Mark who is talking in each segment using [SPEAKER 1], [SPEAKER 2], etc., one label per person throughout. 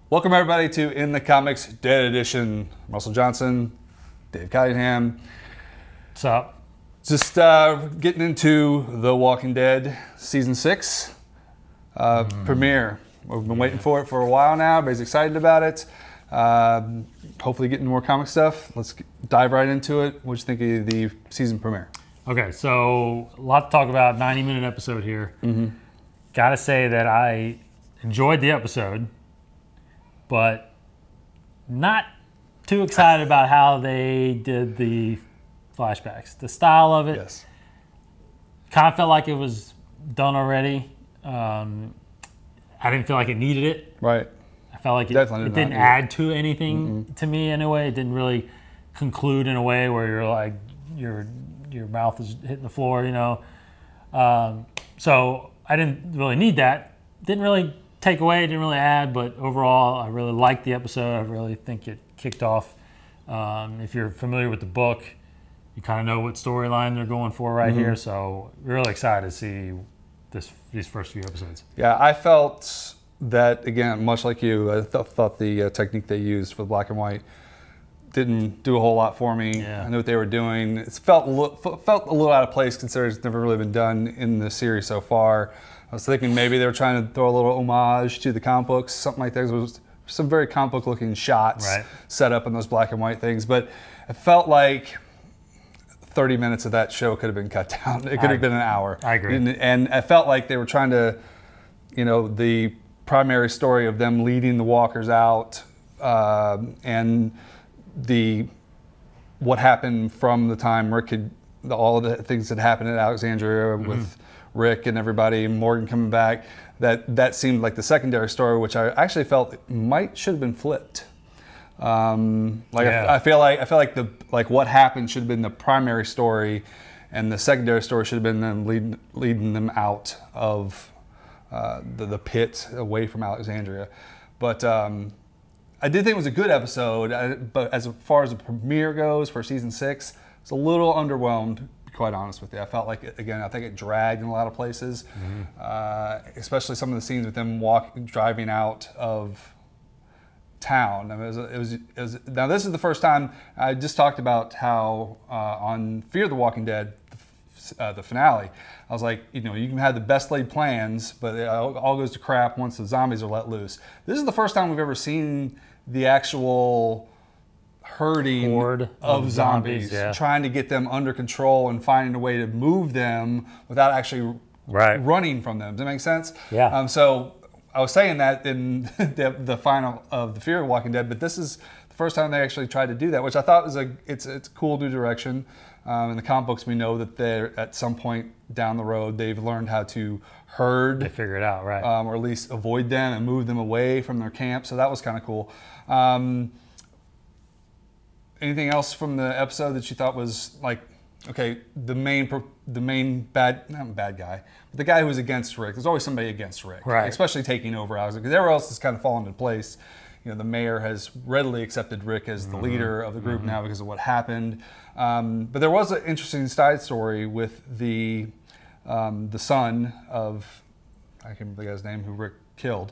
[SPEAKER 1] Welcome everybody to In the Comics Dead Edition. Russell Johnson, Dave Cunningham.
[SPEAKER 2] What's up?
[SPEAKER 1] Just getting into The Walking Dead Season 6 premiere. We've been waiting for it for a while now. Everybody's excited about it. Hopefully getting more comic stuff. Let's dive right into it. What do you think of the season premiere?
[SPEAKER 2] Okay, so a lot to talk about. 90-minute episode here. Gotta say that I enjoyed the episode, but not too excited about how they did the flashbacks. The style of it kind of felt like it was done already. I didn't feel like it needed it.
[SPEAKER 1] Right.
[SPEAKER 2] I felt like it didn't add to anything to me anyway. It didn't really conclude in a way where you're like, your mouth is hitting the floor, you know. So I didn't really need that. Didn't really take away, didn't really add, but overall I really liked the episode. I really think it kicked off. If you're familiar with the book, you kind of know what storyline they're going for right here. So really excited to see these first few episodes. Yeah,
[SPEAKER 1] I felt that, again, much like you, I thought the technique they used for the black and white didn't do a whole lot for me. I knew what they were doing. It felt a little out of place considering it's never really been done in the series so far. I was thinking maybe they were trying to throw a little homage to the comic books, something like that. There was some very comic book looking shots set up in those black and white things, but it felt like 30 minutes of that show could have been cut down. It could have been an hour.
[SPEAKER 2] I agree.
[SPEAKER 1] And I felt like they were trying to, you know, the primary story of them leading the walkers out and what happened from the time Rick had, all of the things that happened at Alexandria with Rick and everybody, Morgan coming back, that seemed like the secondary story, which I actually felt should have been flipped. I feel like what happened should have been the primary story, and the secondary story should have been them leading them out of the pit away from Alexandria. But I did think it was a good episode. But as far as the premiere goes for season 6, it's a little underwhelmed, to be quite honest with you. I felt like I think it dragged in a lot of places, especially some of the scenes with them driving out of town. I mean, it was now this is the first time. I just talked about how on Fear the Walking Dead, the finale, I was like, you know, you can have the best laid plans, but it all goes to crap once the zombies are let loose. This is the first time we've ever seen the actual herding
[SPEAKER 2] horde
[SPEAKER 1] of zombies, trying to get them under control and finding a way to move them without actually running from them. Does that make sense?
[SPEAKER 2] Yeah.
[SPEAKER 1] So I was saying that in the final of the Fear of Walking Dead, but this is the first time they actually tried to do that, which I thought was it's a cool new direction. In the comic books, we know that they're at some point down the road they've learned how to herd.
[SPEAKER 2] They figure it out, right?
[SPEAKER 1] Or at least avoid them and move them away from their camp. So that was kind of cool. Anything else from the episode that you thought was like, okay, the main not bad guy, but the guy who was against Rick? There's always somebody against Rick,
[SPEAKER 2] right?
[SPEAKER 1] Especially taking over Alexandria, because everyone else has kind of fallen into place. You know, the mayor has readily accepted Rick as the leader of the group now because of what happened. But there was an interesting side story with the son of, I can't remember the guy's name, who Rick killed.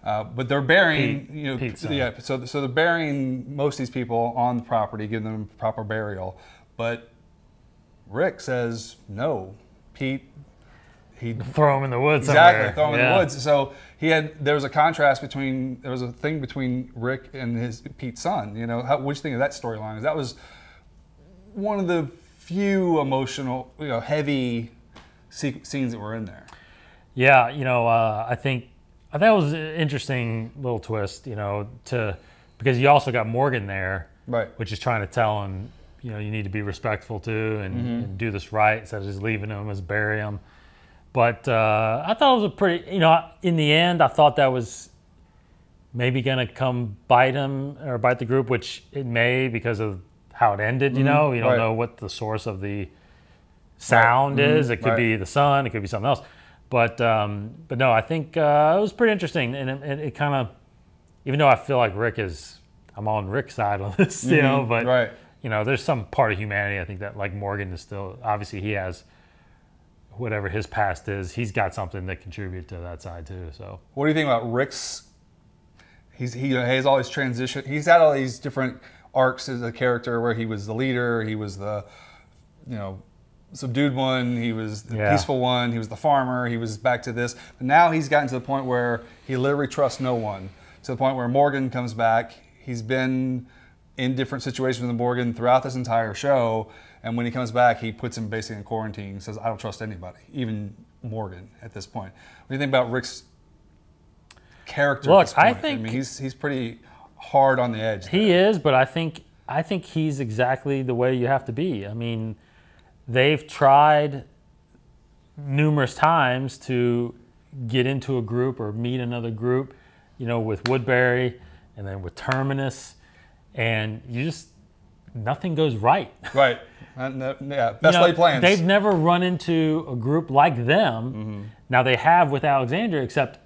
[SPEAKER 1] But they're burying,
[SPEAKER 2] Pete's
[SPEAKER 1] so they're burying most of these people on the property, giving them proper burial. But Rick says no. Pete, he'd
[SPEAKER 2] throw him in the woods.
[SPEAKER 1] Exactly, throw him in the woods. So there was a contrast between, there was a thing between Rick and Pete's son. You know, what do you think of that storyline? That was one of the few emotional, heavy scenes that were in there.
[SPEAKER 2] Yeah, I think that was an interesting little twist, because you also got Morgan there,
[SPEAKER 1] right?
[SPEAKER 2] Which is trying to tell him, you need to be respectful too and do this right instead of just leaving him as bury him. But I thought it was a pretty, in the end, I thought that was maybe going to come bite him or bite the group, which it may because of how it ended. You don't know what the source of the sound is. It could be the sun, it could be something else. But no, I think it was pretty interesting, and it kind of, even though I feel like I'm on Rick's side on this, but there's some part of humanity I think that, like, Morgan is still, obviously he has whatever his past is, he's got something that contribute to that side too. So
[SPEAKER 1] what do you think about Rick's he has all these transition. He's had all these different arcs as a character where he was the leader, he was the, subdued one, he was the peaceful one, he was the farmer, he was back to this. But now he's gotten to the point where he literally trusts no one. To the point where Morgan comes back. He's been in different situations with Morgan throughout this entire show, and when he comes back, he puts him basically in quarantine. Says, "I don't trust anybody, even Morgan." At this point, what do you think about Rick's character?
[SPEAKER 2] Look,
[SPEAKER 1] at this point?
[SPEAKER 2] I think
[SPEAKER 1] he's pretty hard on the edge.
[SPEAKER 2] He is, but I think he's exactly the way you have to be. I mean, they've tried numerous times to get into a group or meet another group, with Woodbury and then with Terminus, and nothing goes right.
[SPEAKER 1] Right. Best laid plans.
[SPEAKER 2] They've never run into a group like them. Mm-hmm. Now they have with Alexandria, except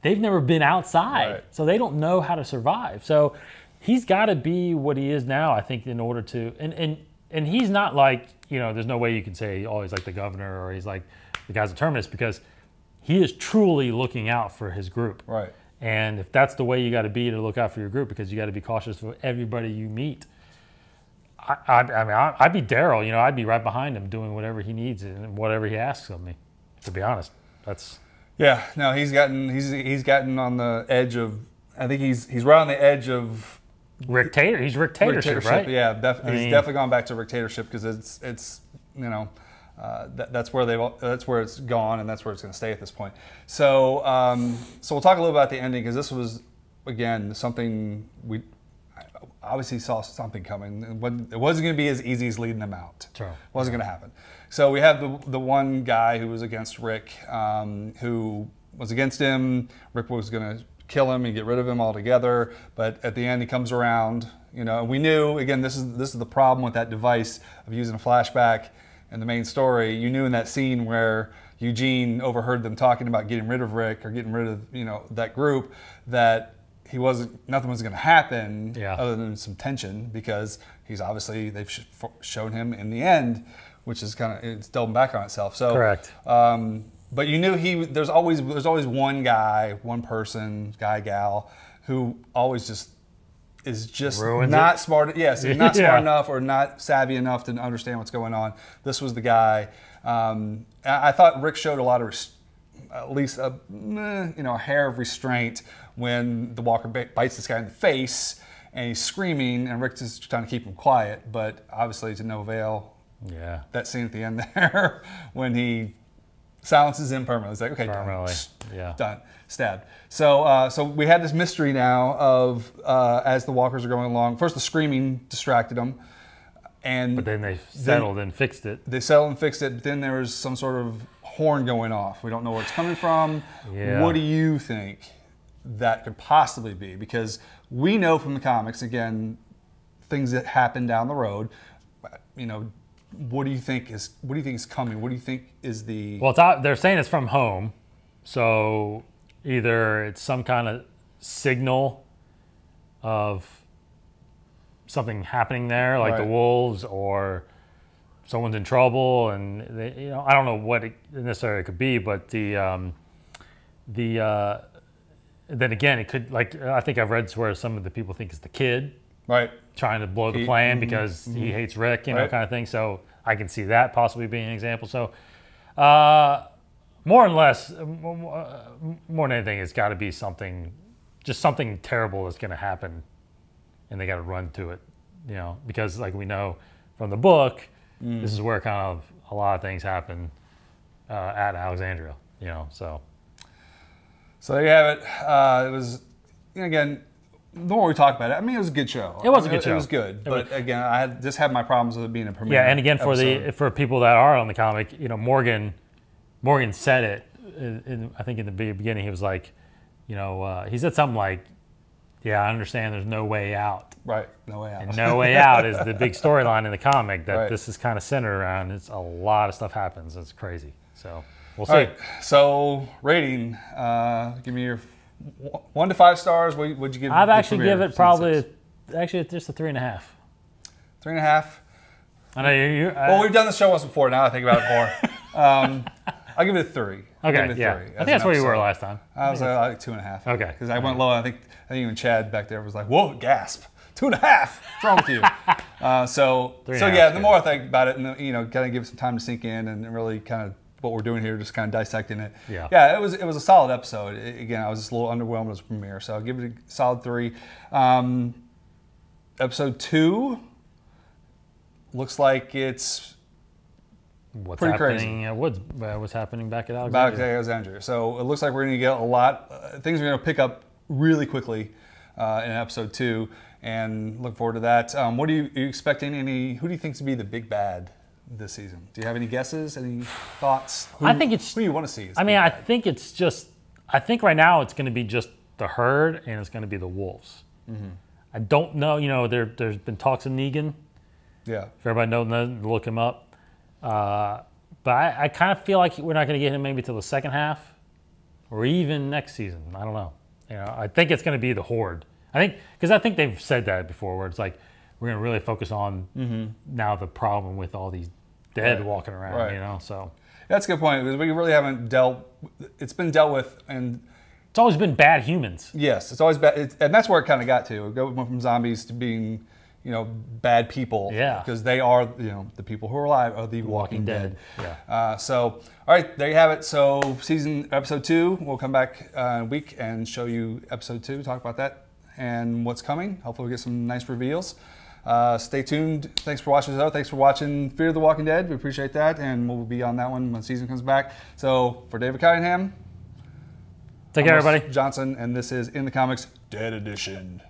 [SPEAKER 2] they've never been outside, right. So they don't know how to survive. So he's got to be what he is now, I think, in order to, and he's not like, there's no way you can say, oh, he's like the governor or he's like the guys at Terminus, because he is truly looking out for his group.
[SPEAKER 1] Right.
[SPEAKER 2] And if that's the way you got to be to look out for your group, because you got to be cautious of everybody you meet. I mean, I'd be Daryl. I'd be right behind him, doing whatever he needs and whatever he asks of me. To be honest, that's.
[SPEAKER 1] Yeah. No, he's gotten on the edge of. I think he's right on the edge of.
[SPEAKER 2] He's Rick-tatorship, right?
[SPEAKER 1] Yeah, he's definitely gone back to Rick-tatorship, because it's that's where it's gone, and that's where it's going to stay at this point. So we'll talk a little about the ending, because this was, again, something we obviously saw something coming. It wasn't going to be as easy as leading them out.
[SPEAKER 2] True.
[SPEAKER 1] It wasn't going to happen. So we have the one guy who was against Rick, who was against him. Rick was going to kill him and get rid of him altogether, but at the end he comes around. We knew, again, this is the problem with that device of using a flashback in the main story. You knew in that scene where Eugene overheard them talking about getting rid of Rick or getting rid of that group, that nothing was going to happen other than some tension, because they've shown him in the end, which is it's doubling back on itself. So
[SPEAKER 2] correct.
[SPEAKER 1] But you knew there's always one guy, one person, guy, gal, who always is not smart. Yes, he's not smart enough or not savvy enough to understand what's going on. This was the guy. I thought Rick showed a lot of, at least a hair of restraint when the walker bites this guy in the face and he's screaming, and Rick's just trying to keep him quiet, but obviously to no avail.
[SPEAKER 2] Yeah. That
[SPEAKER 1] scene at the end there when he silences him permanently. It's like, okay, done, stabbed. So we had this mystery now of as the walkers are going along. First, the screaming distracted them, but then they settled and fixed it. They settled and fixed it. But then there was some sort of horn going off. We don't know where it's coming from. Yeah. What do you think that could possibly be? Because we know from the comics, again, things that happen down the road. What do you think is coming? What do you think is the? Well,
[SPEAKER 2] they're saying it's from home, so either it's some kind of signal of something happening there, like the wolves, or someone's in trouble, and I don't know what it necessarily could be, but then again, it could, I think I've read where some of the people think it's the kid.
[SPEAKER 1] Right.
[SPEAKER 2] Trying to blow the plan because he hates Rick, kind of thing. So I can see that possibly being an example. So more than anything, it's got to be something terrible that's going to happen, and they got to run to it, because like we know from the book, this is where kind of a lot of things happen at Alexandria, so.
[SPEAKER 1] So there you have it. It was, again, the more we talk about it, it was a good show.
[SPEAKER 2] It was a good show.
[SPEAKER 1] It was good, but again, I just had my problems with it being a premiere.
[SPEAKER 2] Yeah, and again, for people that are on the comic, Morgan said it. I think in the beginning, he was like, he said something like, "Yeah, I understand. There's no way out."
[SPEAKER 1] Right, no way out.
[SPEAKER 2] And no way out is the big storyline in the comic that this is kind of centered around. It's a lot of stuff happens. It's crazy. So we'll see.
[SPEAKER 1] All right, so rating. Give me your 1 to 5 stars. What'd you give?
[SPEAKER 2] I'd actually give it probably just a 3.5.
[SPEAKER 1] 3.5.
[SPEAKER 2] I know
[SPEAKER 1] well, we've done this show once before. Now I think about it more. I'll give it a 3.
[SPEAKER 2] Okay,
[SPEAKER 1] give it a
[SPEAKER 2] yeah.
[SPEAKER 1] 3
[SPEAKER 2] I think that's where you were last time.
[SPEAKER 1] I was like 2.5.
[SPEAKER 2] Okay.
[SPEAKER 1] Because I went low. I think even Chad back there was like, "Whoa, gasp! 2.5. What's wrong with you?" So yeah. The more I think about it, and kind of give it some time to sink in, and really kind of what we're doing here, just kind of dissecting it. Yeah. It was a solid episode. Again, I was just a little underwhelmed as a premiere, so I'll give it a solid 3. Episode 2 looks like it's pretty crazy.
[SPEAKER 2] What's happening back at
[SPEAKER 1] Alexandria? So it looks like we're going to get a lot. Things are going to pick up really quickly in episode 2, and look forward to that. What are you expecting? Who do you think to be the big bad this season? Do you have any guesses? Any thoughts?
[SPEAKER 2] I think it's.
[SPEAKER 1] Who do you want to see?
[SPEAKER 2] I think it's just. I think right now it's going to be just the Herd, and it's going to be the Wolves. Mm-hmm. I don't know. There's been talks of Negan.
[SPEAKER 1] Yeah.
[SPEAKER 2] If everybody knows, look him up. But I kind of feel like we're not going to get him maybe till the second half, or even next season. I don't know. I think it's going to be the Horde. Because I think they've said that before, where it's like we're going to really focus on now the problem with all these dead walking around.
[SPEAKER 1] Right.
[SPEAKER 2] So
[SPEAKER 1] that's a good point, because we really haven't it's been dealt with, and
[SPEAKER 2] it's always been bad humans.
[SPEAKER 1] Yes, it's always bad, and that's where it kind of got to. It went from zombies to being, bad people.
[SPEAKER 2] Yeah.
[SPEAKER 1] Because they are, the people who are alive are the Walking Dead.
[SPEAKER 2] Yeah.
[SPEAKER 1] So, all right, there you have it. So, episode 2, we'll come back in a week and show you episode 2, talk about that and what's coming. Hopefully, we'll get some nice reveals. Stay tuned. Thanks for watching the show. Thanks for watching Fear the Walking Dead. We appreciate that, and we'll be on that one when season comes back. So, for David Cunningham,
[SPEAKER 2] take care, everybody.
[SPEAKER 1] Johnson, and this is In the Comics Dead Edition.